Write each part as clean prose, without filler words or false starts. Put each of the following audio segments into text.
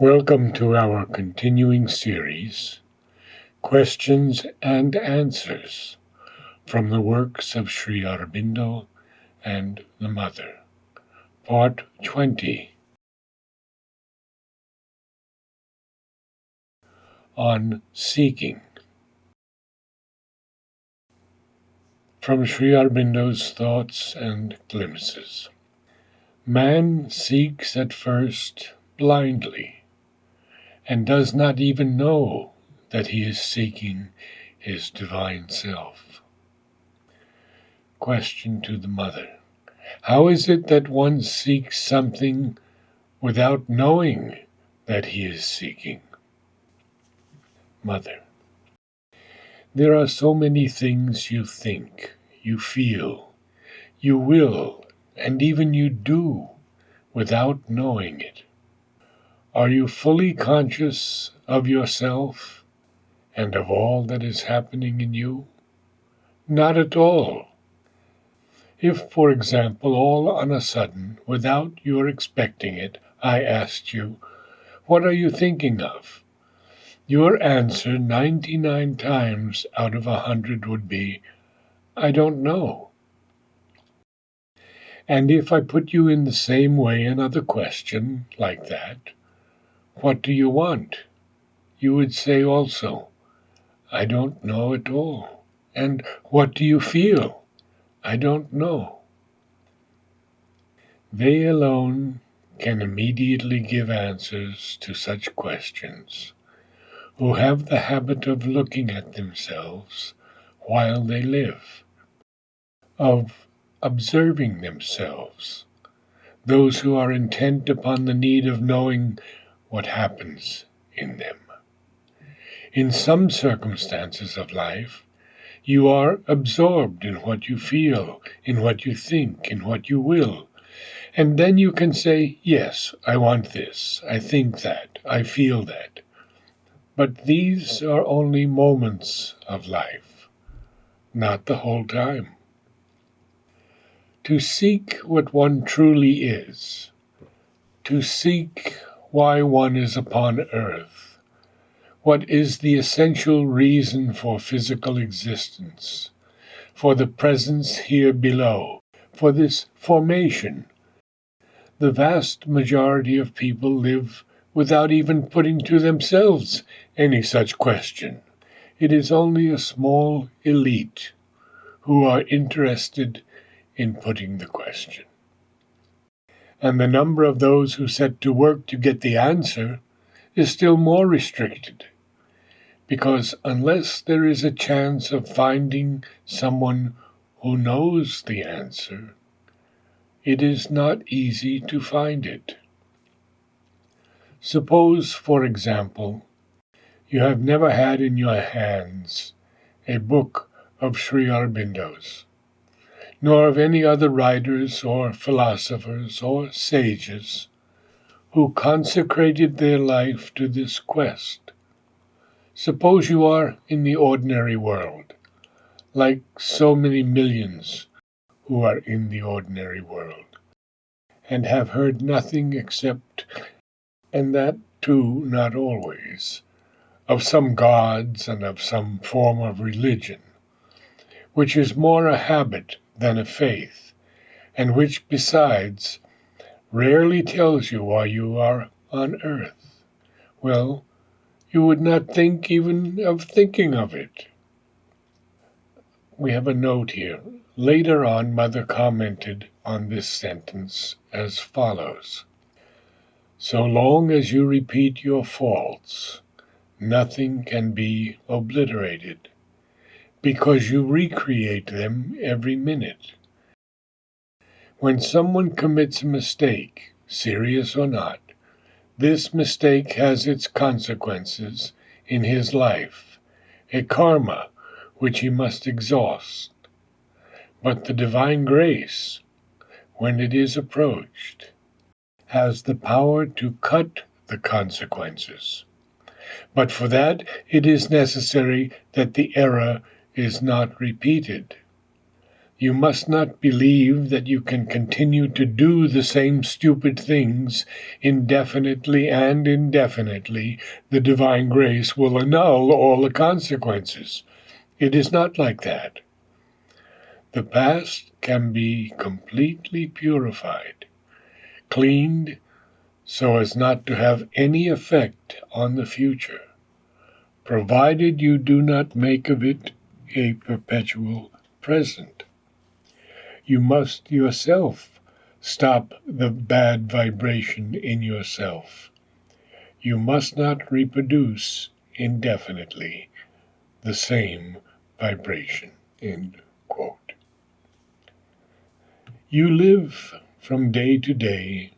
Welcome to our continuing series, Questions and Answers, from the works of Sri Aurobindo and the Mother, Part 20, on Seeking. From Sri Aurobindo's Thoughts and Glimpses. Man seeks at first blindly, and does not even know that he is seeking his divine self. Question to the Mother. How is it that one seeks something without knowing that he is seeking? Mother. There are so many things you think, you feel, you will, and even you do without knowing it. Are you fully conscious of yourself and of all that is happening in you? Not at all. If, for example, all on a sudden, without your expecting it, I asked you, "What are you thinking of?" your answer 99 times out of 100 would be, "I don't know." And if I put you in the same way another question like that, "What do you want?" you would say also, "I don't know at all." And "What do you feel?" "I don't know." They alone can immediately give answers to such questions, who have the habit of looking at themselves while they live, of observing themselves, those who are intent upon the need of knowing what happens in them. In some circumstances of life, you are absorbed in what you feel, in what you think, in what you will, and then you can say, "Yes, I want this, I think that, I feel that." But these are only moments of life, not the whole time. To seek what one truly is, to seek why one is upon earth, what is the essential reason for physical existence, for the presence here below, for this formation. The vast majority of people live without even putting to themselves any such question. It is only a small elite who are interested in putting the question. And the number of those who set to work to get the answer is still more restricted, because unless there is a chance of finding someone who knows the answer, it is not easy to find it. Suppose, for example, you have never had in your hands a book of Sri Aurobindo's, nor of any other writers or philosophers or sages who consecrated their life to this quest. Suppose you are in the ordinary world, like so many millions who are in the ordinary world, and have heard nothing except, and that too not always, of some gods and of some form of religion, which is more a habit than a faith, and which, besides, rarely tells you why you are on earth. Well, you would not think even of thinking of it. We have a note here. Later on, Mother commented on this sentence as follows: "So long as you repeat your faults, nothing can be obliterated, because you recreate them every minute. When someone commits a mistake, serious or not, this mistake has its consequences in his life, a karma which he must exhaust. But the divine grace, when it is approached, has the power to cut the consequences. But for that it is necessary that the error is not repeated. You must not believe that you can continue to do the same stupid things indefinitely and indefinitely. The divine grace will annul all the consequences. It is not like that. The past can be completely purified, cleaned so as not to have any effect on the future, provided you do not make of it a perpetual present. You must yourself stop the bad vibration in yourself. You must not reproduce indefinitely the same vibration. End quote. You live from day to day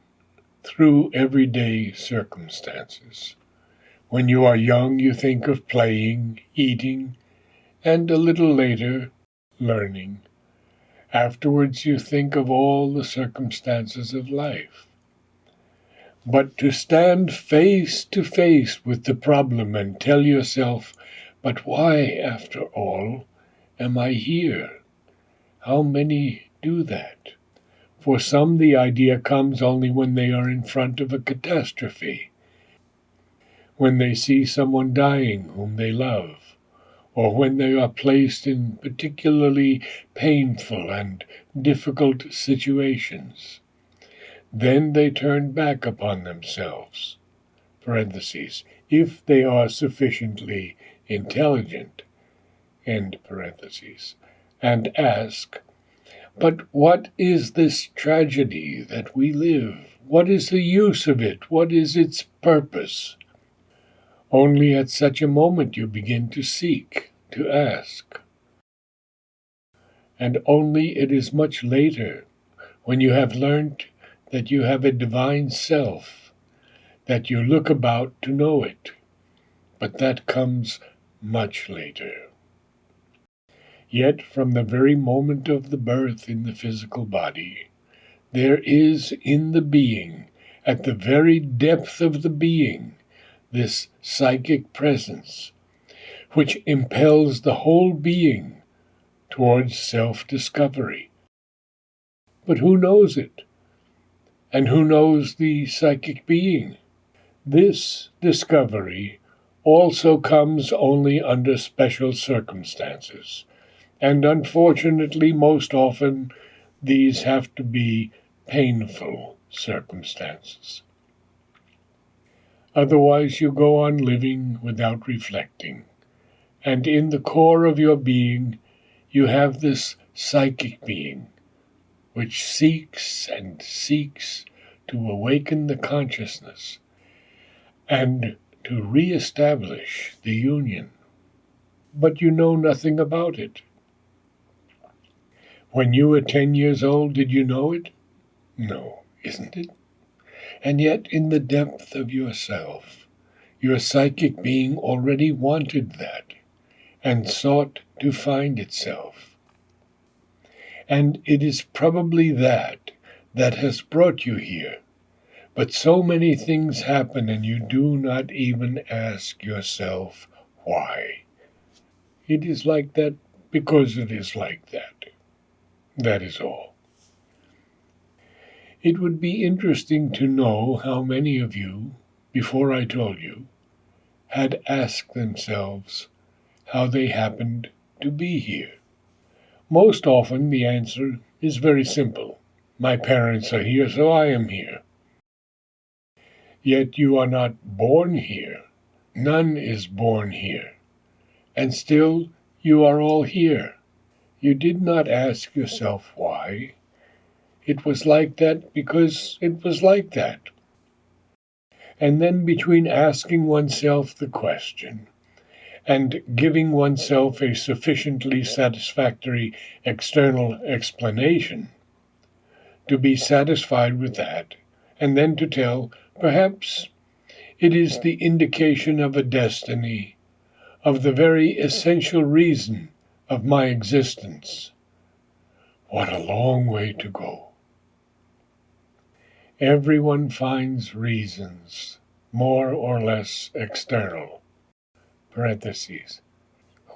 through everyday circumstances. When you are young, you think of playing, eating, and a little later, learning. Afterwards, you think of all the circumstances of life. But to stand face to face with the problem and tell yourself, but why, after all, am I here? How many do that? For some, the idea comes only when they are in front of a catastrophe, when they see someone dying whom they love, or when they are placed in particularly painful and difficult situations. Then they turn back upon themselves, parentheses, if they are sufficiently intelligent, end parentheses, and ask, but what is this tragedy that we live? What is the use of it? What is its purpose? Only at such a moment you begin to seek, to ask. And only it is much later, when you have learnt that you have a divine self, that you look about to know it. But that comes much later. Yet from the very moment of the birth in the physical body, there is in the being, at the very depth of the being, this psychic presence, which impels the whole being towards self-discovery. But who knows it? And who knows the psychic being? This discovery also comes only under special circumstances, and unfortunately, most often, these have to be painful circumstances. Otherwise, you go on living without reflecting, and in the core of your being, you have this psychic being, which seeks and seeks to awaken the consciousness and to reestablish the union. But you know nothing about it. When you were 10 years old, did you know it? No, isn't it? And yet, in the depth of yourself, your psychic being already wanted that and sought to find itself. And it is probably that has brought you here. But so many things happen and you do not even ask yourself why. It is like that because it is like that. That is all. It would be interesting to know how many of you, before I told you, had asked themselves how they happened to be here. Most often the answer is very simple. My parents are here, so I am here. Yet you are not born here. None is born here. And still you are all here. You did not ask yourself why. It was like that because it was like that. And then between asking oneself the question and giving oneself a sufficiently satisfactory external explanation, to be satisfied with that, and then to tell, perhaps it is the indication of a destiny, of the very essential reason of my existence. What a long way to go. Everyone finds reasons, more or less external, parentheses,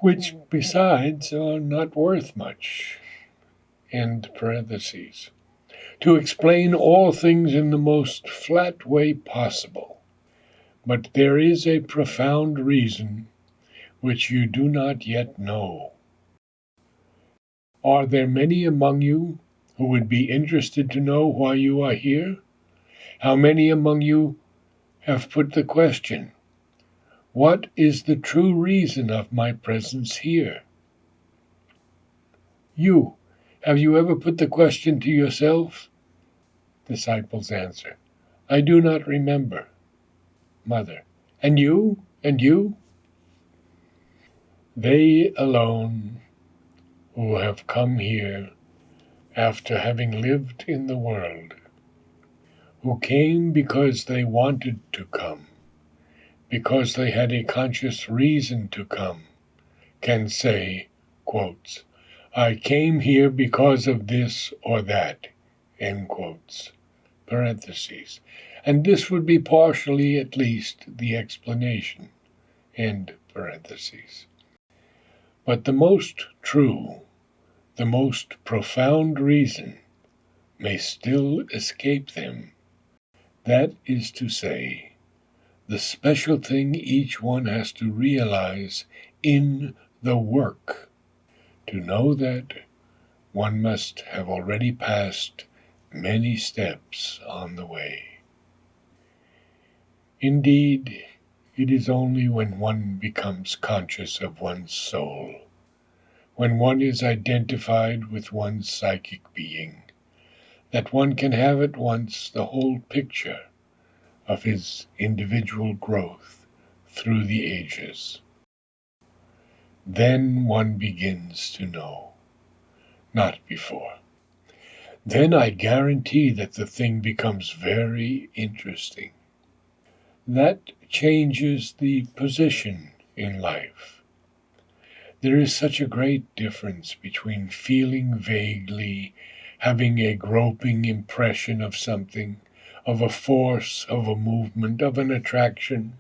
which besides are not worth much. end parentheses, to explain all things in the most flat way possible. But there is a profound reason which you do not yet know. Are there many among you who would be interested to know why you are here? How many among you have put the question, what is the true reason of my presence here? Have you ever put the question to yourself? Disciples answer, I do not remember. Mother, and you? And you? They alone who have come here after having lived in the world, who came because they wanted to come, because they had a conscious reason to come, can say, quotes, I came here because of this or that, end quotes, parentheses. And this would be partially, at least, the explanation, end parentheses. But the most true, the most profound reason may still escape them. That is to say, the special thing each one has to realize in the work, to know that one must have already passed many steps on the way. Indeed, it is only when one becomes conscious of one's soul, when one is identified with one's psychic being, that one can have at once the whole picture of his individual growth through the ages. Then one begins to know, not before. Then I guarantee that the thing becomes very interesting. That changes the position in life. There is such a great difference between feeling vaguely, having a groping impression of something, of a force, of a movement, of an attraction,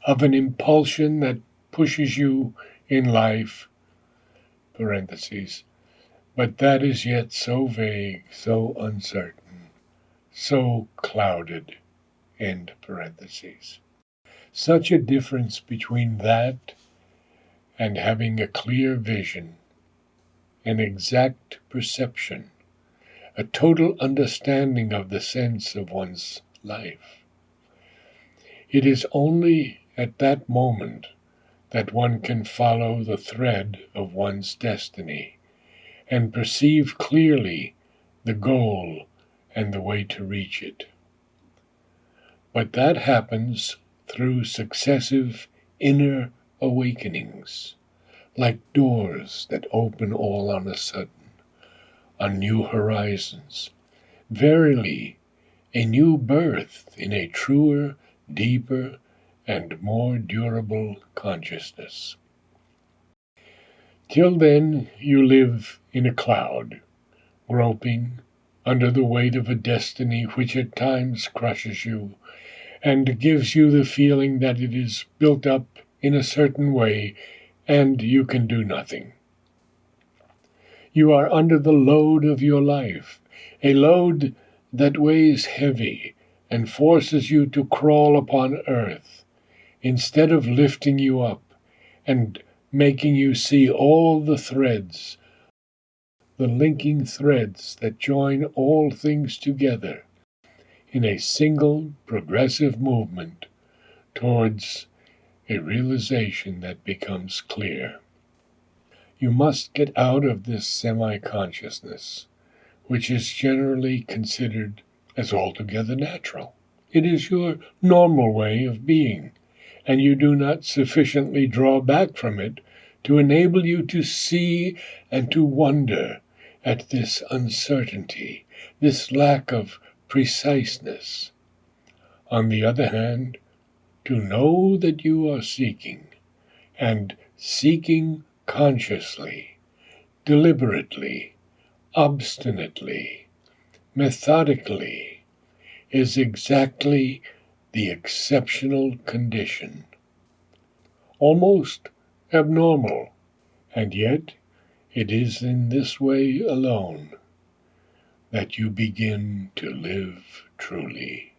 of an impulsion that pushes you in life, parentheses, but that is yet so vague, so uncertain, so clouded, end parentheses. Such a difference between that and having a clear vision, an exact perception, a total understanding of the sense of one's life. It is only at that moment that one can follow the thread of one's destiny and perceive clearly the goal and the way to reach it. But that happens through successive inner awakenings, like doors that open all on a sudden, on new horizons. Verily, a new birth in a truer, deeper, and more durable consciousness. Till then, you live in a cloud, groping under the weight of a destiny which at times crushes you and gives you the feeling that it is built up in a certain way and you can do nothing. You are under the load of your life, a load that weighs heavy and forces you to crawl upon earth, instead of lifting you up and making you see all the threads, the linking threads that join all things together in a single progressive movement towards a realization that becomes clear. You must get out of this semi-consciousness, which is generally considered as altogether natural. It is your normal way of being, and you do not sufficiently draw back from it to enable you to see and to wonder at this uncertainty, this lack of preciseness. On the other hand, to know that you are seeking, and seeking consciously, deliberately, obstinately, methodically, is exactly the exceptional condition. Almost abnormal, and yet It is in this way alone that you begin to live truly.